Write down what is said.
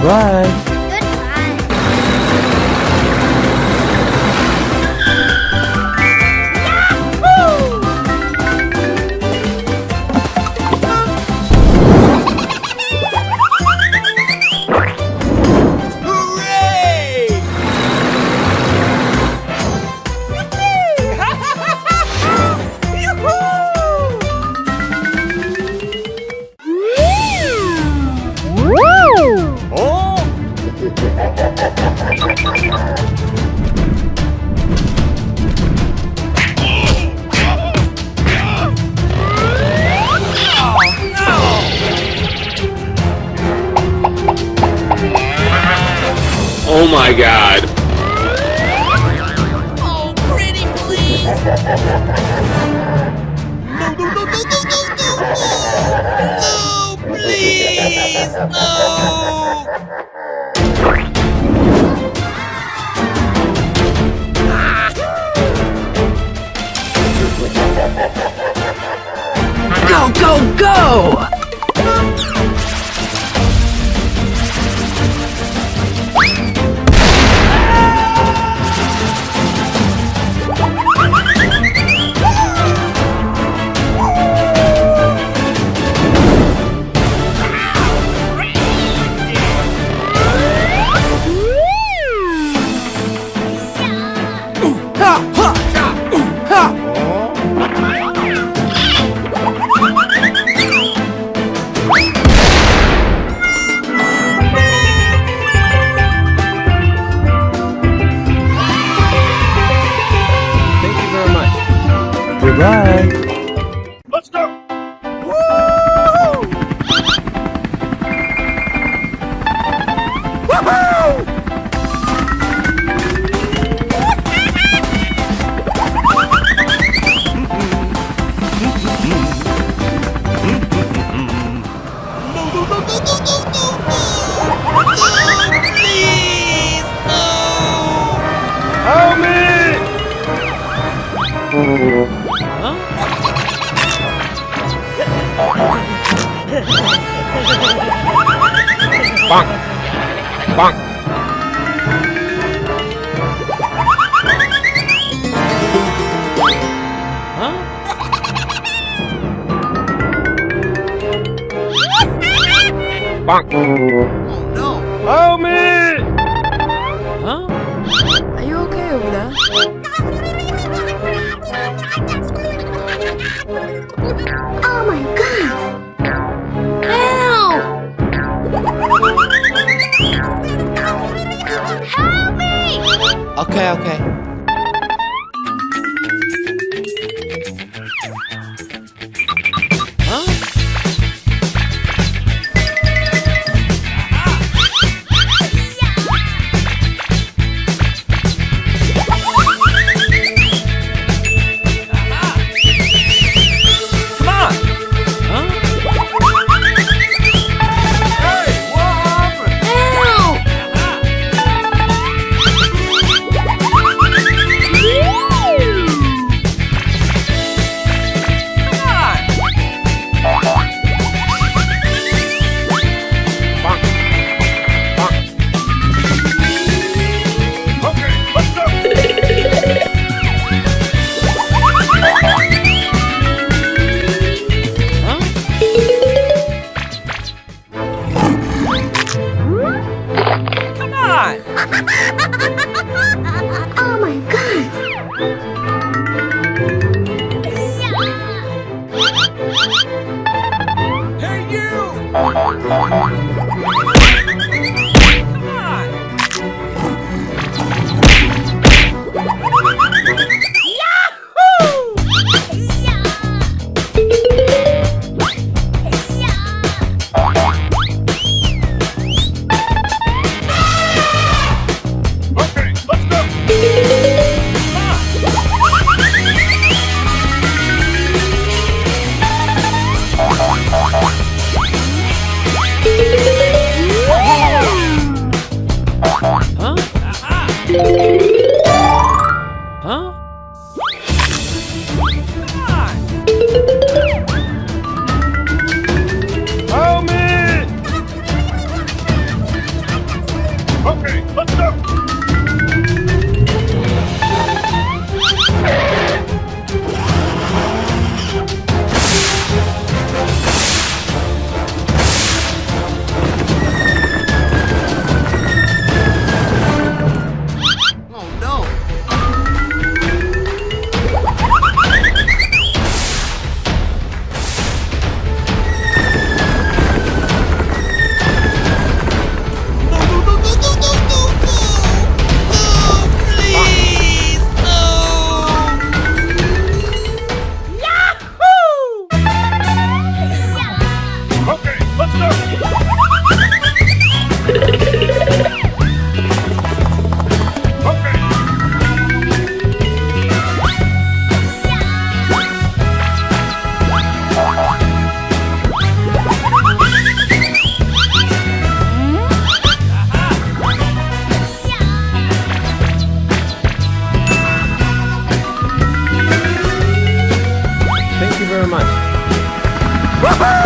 Goodbye. Oh my god. Oh, pretty please! No, please! No! Go, go, go! Goodbye. Let's go! Please! No! Help me! Bonk. Bonk. Bonk. Oh no! Help me! Are you okay over there? Oh my god! Help! Help me! Okay, okay. Oh my god! Hey, you! Okay, let's go! Help me! Oh no! No, no, no, no, no, no, no, no! No, please! No! Okay, let's go. Okay. Thank you very much. Woohoo!